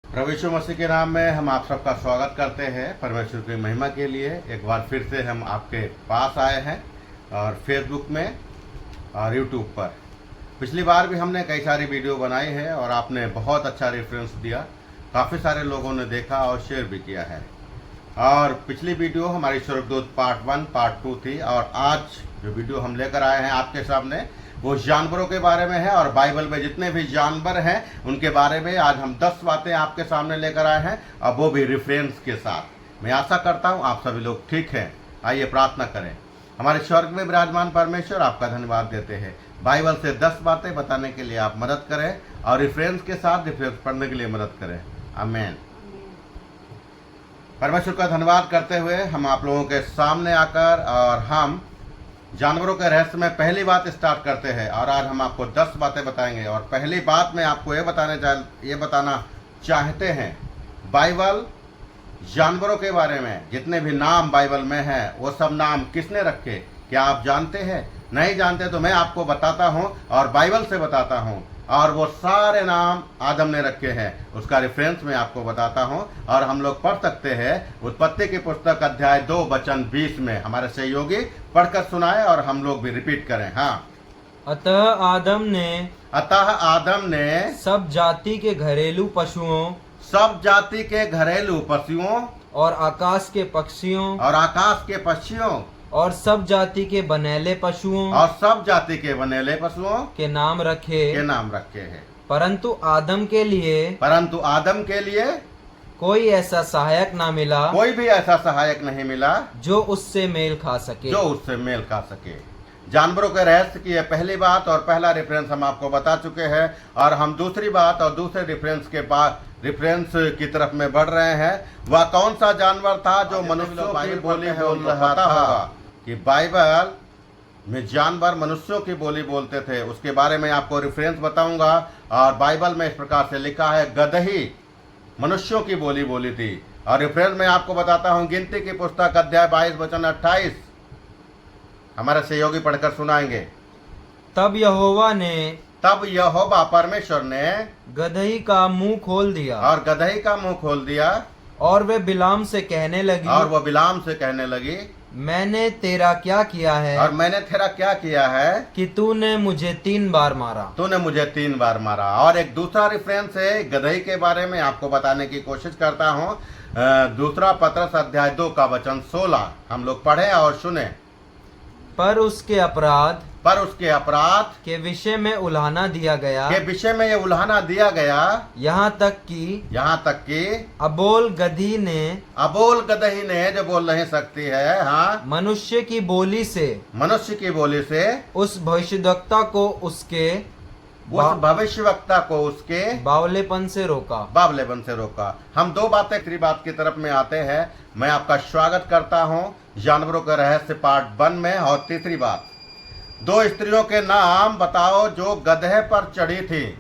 प्रभु यीशु मसीह के नाम में हम आप सबका स्वागत करते हैं। परमेश्वर की महिमा के लिए एक बार फिर से हम आपके पास आए हैं और फेसबुक में और यूट्यूब पर। पिछली बार भी हमने कई सारी वीडियो बनाई है और आपने बहुत अच्छा रेफरेंस दिया। काफ़ी सारे लोगों ने देखा और शेयर भी किया है। और पिछली वीडियो हमारी स्वर्गदूत पार्ट 1 पार्ट 2 थी और आज जो वीडियो हम लेकर आए हैं आपके सामने वो जानवरों के बारे में है। और बाइबल में जितने भी जानवर हैं उनके बारे में आज हम 10 बातें आपके सामने लेकर आए हैं और वो भी रेफरेंस के साथ। मैं आशा करता हूँ आप सभी लोग ठीक हैं। आइए प्रार्थना करें। हमारे स्वर्ग में विराजमान परमेश्वर, आपका धन्यवाद देते हैं। बाइबल से 10 बातें बताने के लिए आप मदद करें और रेफरेंस के साथ रेफरेंस पढ़ने के लिए मदद करें। आमीन। परमेश्वर का धन्यवाद करते हुए हम आप लोगों के सामने आकर और हम जानवरों के रहस्य में पहली बात स्टार्ट करते हैं। और आज हम आपको 10 बातें बताएंगे। और पहली बात मैं आपको ये बताना चाहते हैं, बाइबल जानवरों के बारे में जितने भी नाम बाइबल में हैं वो सब नाम किसने रखे, क्या आप जानते हैं? नहीं जानते तो मैं आपको बताता हूँ और बाइबल से बताता हूँ। और वो सारे नाम आदम ने रखे हैं, उसका रेफरेंस मैं आपको बताता हूँ। और हम लोग पढ़ सकते हैं उत्पत्ति की पुस्तक अध्याय 2 वचन 20 में। हमारे सहयोगी पढ़कर सुनाए और हम लोग भी रिपीट करें। हाँ। अतः आदम ने सब जाति के घरेलू पशुओं और आकाश के पक्षियों और सब जाति के बनेले पशुओं के नाम रखे हैं। परंतु आदम के लिए कोई ऐसा सहायक ना मिला, कोई भी ऐसा सहायक नहीं मिला जो उससे मेल खा सके। जानवरों के रहस्य की यह पहली बात और पहला रेफरेंस हम आपको बता चुके हैं। और हम दूसरी बात और दूसरे रेफरेंस की तरफ में बढ़ रहे हैं। वह कौन सा जानवर था जो मनुष्यों की बोली बोल रहा था? कि बाइबल में जानवर मनुष्यों की बोली बोलते थे, उसके बारे में आपको रेफरेंस बताऊंगा। और बाइबल में इस प्रकार से लिखा है, गदही मनुष्यों की बोली बोली थी। और रेफरेंस में आपको बताता हूं, गिनती की पुस्तक अध्याय 22 वचन 28। हमारे सहयोगी पढ़कर सुनाएंगे। तब यहोवा परमेश्वर ने गदही का मुंह खोल दिया और वे बिलाम से कहने लगी, मैंने तेरा क्या किया है कि तूने मुझे 3 बार मारा। और एक दूसरा रेफरेंस है गदही के बारे में आपको बताने की कोशिश करता हूँ। दूसरा पत्रस अध्याय 2 का वचन 16 हम लोग पढ़े और सुने। पर उसके अपराध के विषय में उल्हाना दिया गया, यहाँ तक कि अबोल गदही ने जो बोल नहीं सकती है, हाँ, मनुष्य की बोली से उस भविष्यवक्ता को उसके बावलेपन से रोका। हम 2 बातें तीसरी बात की तरफ में आते हैं। मैं आपका स्वागत करता हूँ जानवरों का रहस्य पार्ट 1 में। और तीसरी बात, 2 स्त्रियों के नाम बताओ जो गधे पर चढ़ी थी।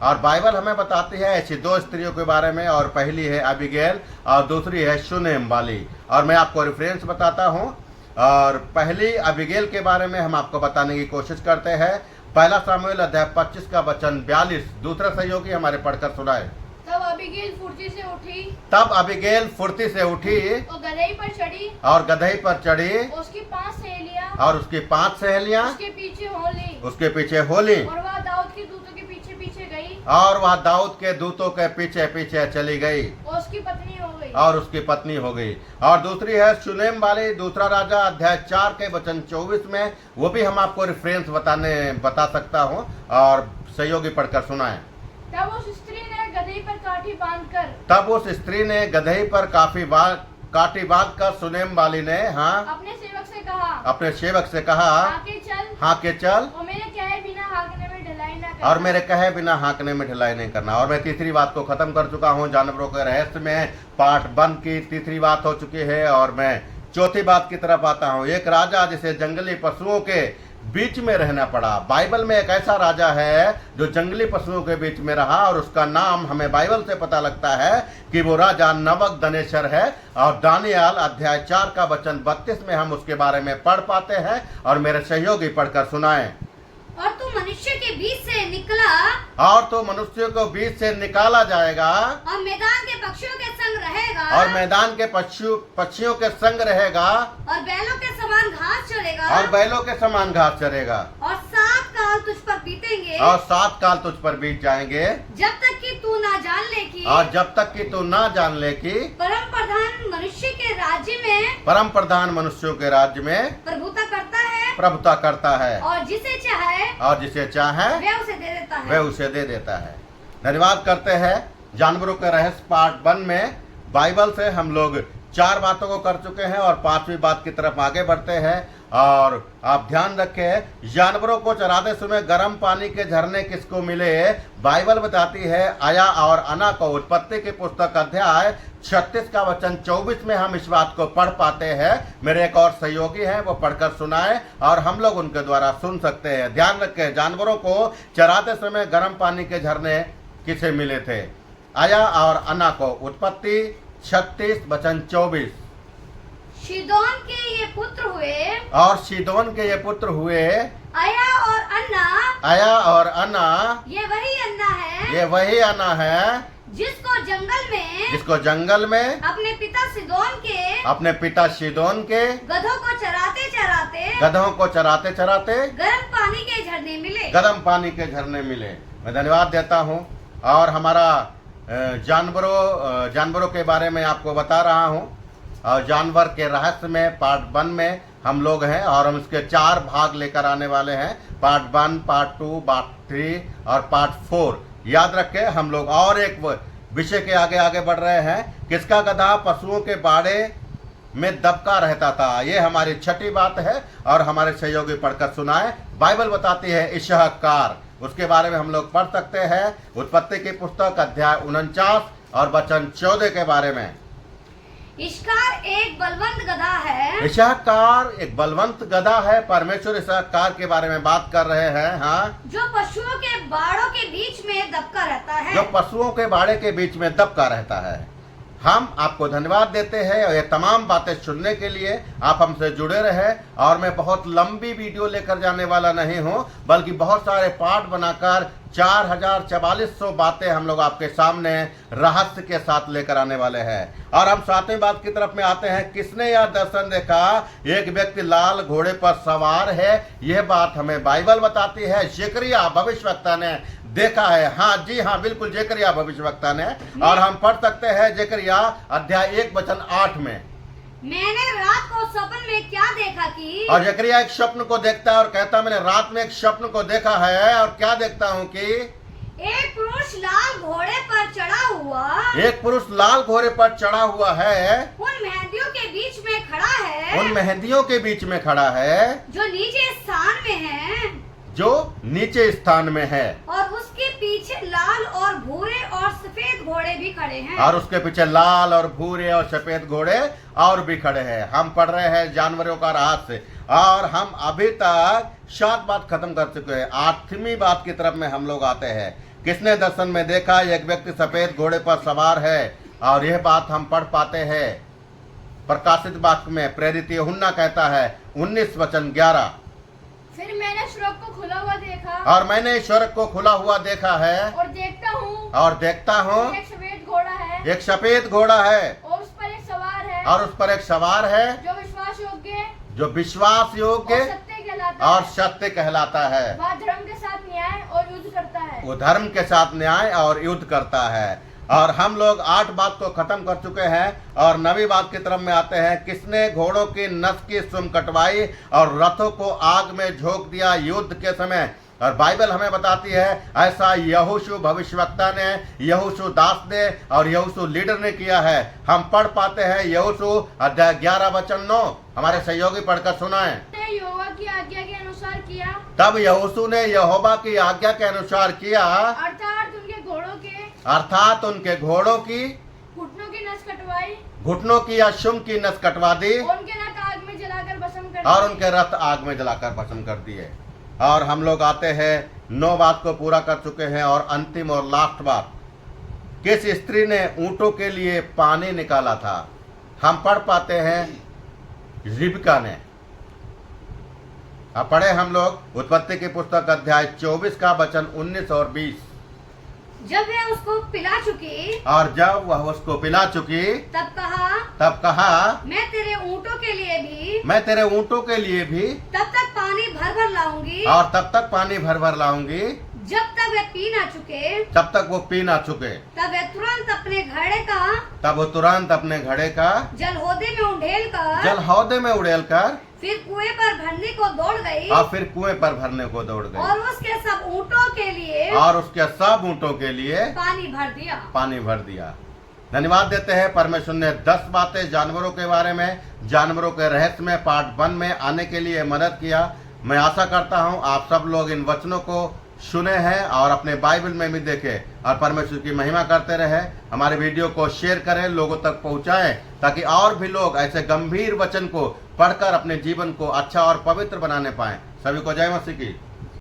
और बाइबल हमें बताती है ऐसी 2 स्त्रियों के बारे में। और पहली है अबीगैल और दूसरी है शूनेम वाली। और मैं आपको रेफरेंस बताता हूँ। और पहली अबीगैल के बारे में हम आपको बताने की कोशिश करते हैं। पहला सामुएल अध्याय 25 का वचन 42। दूसरा सहयोगी हमारे पढ़कर सुनाए। तब अबीगैल फुर्ती से उठी और गदही पर चढ़ी उसकी 5 सहेलियां और उसकी 5 सहेलियां उसके पीछे होली और वह दाऊद के दूतों के पीछे पीछे गई और वह दाऊद के दूतों के पीछे पीछे चली गई और उसकी पत्नी हो गई। और दूसरी है शूनेम वाली, दूसरा राजा अध्याय 4 के वचन 24 में। वो भी हम आपको रेफरेंस बता सकता हूँ और सहयोगी पढ़कर सुनाए। तब उस स्त्री ने गदही पर काठी बांधकर शूनेम वाली ने, हाँ, अपने सेवक से कहा, हाँ के चल और मेरे कहे बिना हाँकने में ढिलाई नहीं करना। और मैं तीसरी बात को खत्म कर चुका हूँ। जानवरों के रहस्य में पार्ट 1 की तीसरी बात हो चुकी है। और मैं चौथी बात की तरफ आता हूँ। एक राजा जिसे जंगली पशुओं के बीच में रहना पड़ा। बाइबल में एक ऐसा राजा है जो जंगली पशुओं के बीच में रहा और उसका नाम हमें बाइबल से पता लगता है कि वो राजा नबूकदनेस्सर है। और दानियल अध्याय 4 का वचन 32 में हम उसके बारे में पढ़ पाते हैं। और मेरे सहयोगी पढ़कर सुनाएं। और तू मनुष्य मनुष्य के बीच से निकला और तो मनुष्यों को बीच से निकाला जाएगा और मैदान के पक्षियों के संग रहेगा और मैदान के पक्षियों के संग रहेगा और बैलों के समान घास चरेगा और बैलों के समान घास चरेगा और 7 काल तुझ पर बीतेंगे और 7 काल तुझ पर बीत जाएंगे जब तक कि तू ना जान ले कि और जब तक कि तू ना जान ले कि परम प्रधान मनुष्य के राज्य में परम प्रधान मनुष्यों के राज्य में प्रभुता करता है और जिसे चाहे वह उसे दे देता है। वह उसे दे देता है। धन्यवाद करते हैं। जानवरों के रहस्य पार्ट 1 में बाइबल से हम लोग 4 बातों को कर चुके हैं और 5वीं बात की तरफ आगे बढ़ते हैं। और आप ध्यान रखें, जानवरों को चराते समय गर्म पानी के झरने किसको मिले? बाइबल बताती है आया और अना को। उत्पत्ति की पुस्तक अध्याय 36 का वचन 24 में हम इस बात को पढ़ पाते हैं। मेरे एक और सहयोगी हैं, वो पढ़कर सुनाए और हम लोग उनके द्वारा सुन सकते हैं। ध्यान रखें, जानवरों को चराते समय गर्म पानी के झरने किसे मिले थे? आया और अना को। उत्पत्ति 36 वचन 24। शिदोन के ये पुत्र हुए और शिदोन के ये पुत्र हुए आया और अन्ना। आया और अन्ना ये वही अन्ना है ये वही अन्ना है जिसको जंगल में अपने पिता सिदोन के गधों को चराते चराते गर्म पानी के झरने मिले। मैं धन्यवाद देता हूँ और हमारा जानवरों के बारे में आपको बता रहा हूँ। और जानवर के रहस्य में पार्ट 1 में हम लोग हैं और हम इसके 4 भाग लेकर आने वाले हैं। पार्ट 1, पार्ट 2, पार्ट 3 और पार्ट 4। याद रखें, हम लोग और एक विषय के आगे बढ़ रहे हैं। किसका गधा पशुओं के बाड़े में दबका रहता था? ये हमारी 6ठी बात है और हमारे सहयोगी पढ़कर सुनाए। बाइबल बताती है इशहाकार, उसके बारे में हम लोग पढ़ सकते हैं। उत्पत्ति की पुस्तक अध्याय 49 और वचन 14 के बारे में। इश्कार एक बलवंत गधा है। इशहाकार एक बलवंत गधा है। परमेश्वर इशहाकार के बारे में बात कर रहे हैं। हाँ, जो पशुओं के बाड़ों के बीच में दबका रहता है। जो पशुओं के बाड़े के बीच में दबका रहता है। हम आपको धन्यवाद देते हैं और ये तमाम बातें सुनने के लिए आप हमसे जुड़े रहे। और मैं बहुत लंबी वीडियो लेकर जाने वाला नहीं हूँ, बल्कि बहुत सारे पार्ट बनाकर 4400 बातें हम लोग आपके सामने रहस्य के साथ लेकर आने वाले हैं। और हम 7वीं बात की तरफ में आते हैं। किसने यह दर्शन देखा? एक व्यक्ति लाल घोड़े पर सवार है। यह बात हमें बाइबल बताती है। ज़करिया भविष्यवक्ता ने देखा है। हाँ जी हाँ, बिल्कुल ज़करिया भविष्यवक्ता ने। और हम पढ़ सकते हैं ज़करिया अध्याय 1 वचन 8 में। मैंने रात को स्वप्न में क्या देखा कि। और ज़करिया एक स्वप्न को देखता है और कहता, मैंने रात में एक स्वप्न को देखा है और क्या देखता हूँ कि एक पुरुष लाल घोड़े पर चढ़ा हुआ। एक पुरुष लाल घोड़े पर चढ़ा हुआ है। उन मेहंदियों के बीच में खड़ा है। उन मेहंदियों के बीच में खड़ा है जो नीचे स्थान में है। जो नीचे स्थान में है। और उसके पीछे लाल और भूरे और सफेद घोड़े भी खड़े हैं। और उसके पीछे लाल और भूरे और सफेद घोड़े और भी खड़े हैं। हम पढ़ रहे हैं जानवरों का रहस्य और हम अभी तक 7 बात खत्म कर चुके हैं। 8वीं बात की तरफ में हम लोग आते हैं। किसने दर्शन में देखा? एक व्यक्ति सफेद घोड़े पर सवार है। और यह बात हम पढ़ पाते हैं प्रकाशित वाक्य में। प्रेरित यूहन्ना कहता है 19 वचन 11। फिर मैंने स्वर्ग को खुला हुआ देखा। और मैंने स्वर्ग को खुला हुआ देखा है। और देखता हूँ एक सफेद घोड़ा है। एक सफेद घोड़ा है। और उस पर एक सवार है। और उस पर एक सवार है जो विश्वास योग्य और सत्य कहलाता है। वह धर्म के साथ न्याय और युद्ध करता है। वो धर्म के साथ न्याय और युद्ध करता है। और हम लोग 8 बात को खत्म कर चुके हैं और 9वीं बात की तरफ में आते हैं। किसने घोड़ों की नस की सुम कटवाई और रथों को आग में झोंक दिया युद्ध के समय? और बाइबल हमें बताती है ऐसा यहोशू भविष्यवक्ता ने, यहोशू दास ने और यहोशू लीडर ने किया है। हम पढ़ पाते हैं यहोशू अध्याय 11 वचन 9। हमारे सहयोगी पढ़कर सुनाएं। यहोवा की आज्ञा के अनुसार किया। तब यहोशू ने यहोवा की आज्ञा के अनुसार किया, अर्थात उनके घोड़ों की घुटनों की नस कटवाई। घुटनों की या शुम की नस कटवा दी। उनके रथ आग में जलाकर भस्म कर और उनके रथ आग में जलाकर भस्म कर दिए। और हम लोग आते हैं 9 बात को पूरा कर चुके हैं और अंतिम और लास्ट बात। किस स्त्री ने ऊंटों के लिए पानी निकाला था? हम पढ़ पाते हैं रिबका ने। अब पढ़े हम लोग उत्पत्ति की पुस्तक अध्याय 24 का वचन 19 और 20। जब वह उसको पिला चुकी और जब वह उसको पिला चुकी तब कहा मैं तेरे ऊँटों के लिए भी मैं तेरे ऊँटों के लिए भी तब तक पानी भर भर लाऊंगी और तब तक पानी भर भर लाऊंगी जब तक वे पी ना चुके। जब तक वो पी ना चुके। तब वे तुरंत अपने घड़े का तब वो तुरंत अपने घड़े का जलहौदे में उंडेल कर जल हौदे में उड़ेल कर फिर कुएं पर भरने को दौड़ गई और फिर कुएं पर भरने को दौड़ गई और उसके सब ऊँटों के लिए और उसके सब ऊँटों के लिए पानी भर दिया। पानी भर दिया। धन्यवाद देते हैं परमेश्वर ने 10 बातें जानवरों के बारे में, जानवरों के रहस्य में पार्ट 1 में आने के लिए मदद किया। मैं आशा करता हूं आप सब लोग इन वचनों को सुने हैं और अपने बाइबल में भी देखें और परमेश्वर की महिमा करते रहे। हमारे वीडियो को शेयर करें, लोगों तक पहुंचाएं ताकि और भी लोग ऐसे गंभीर वचन को पढ़कर अपने जीवन को अच्छा और पवित्र बनाने पाएं। सभी को जय मसीह की।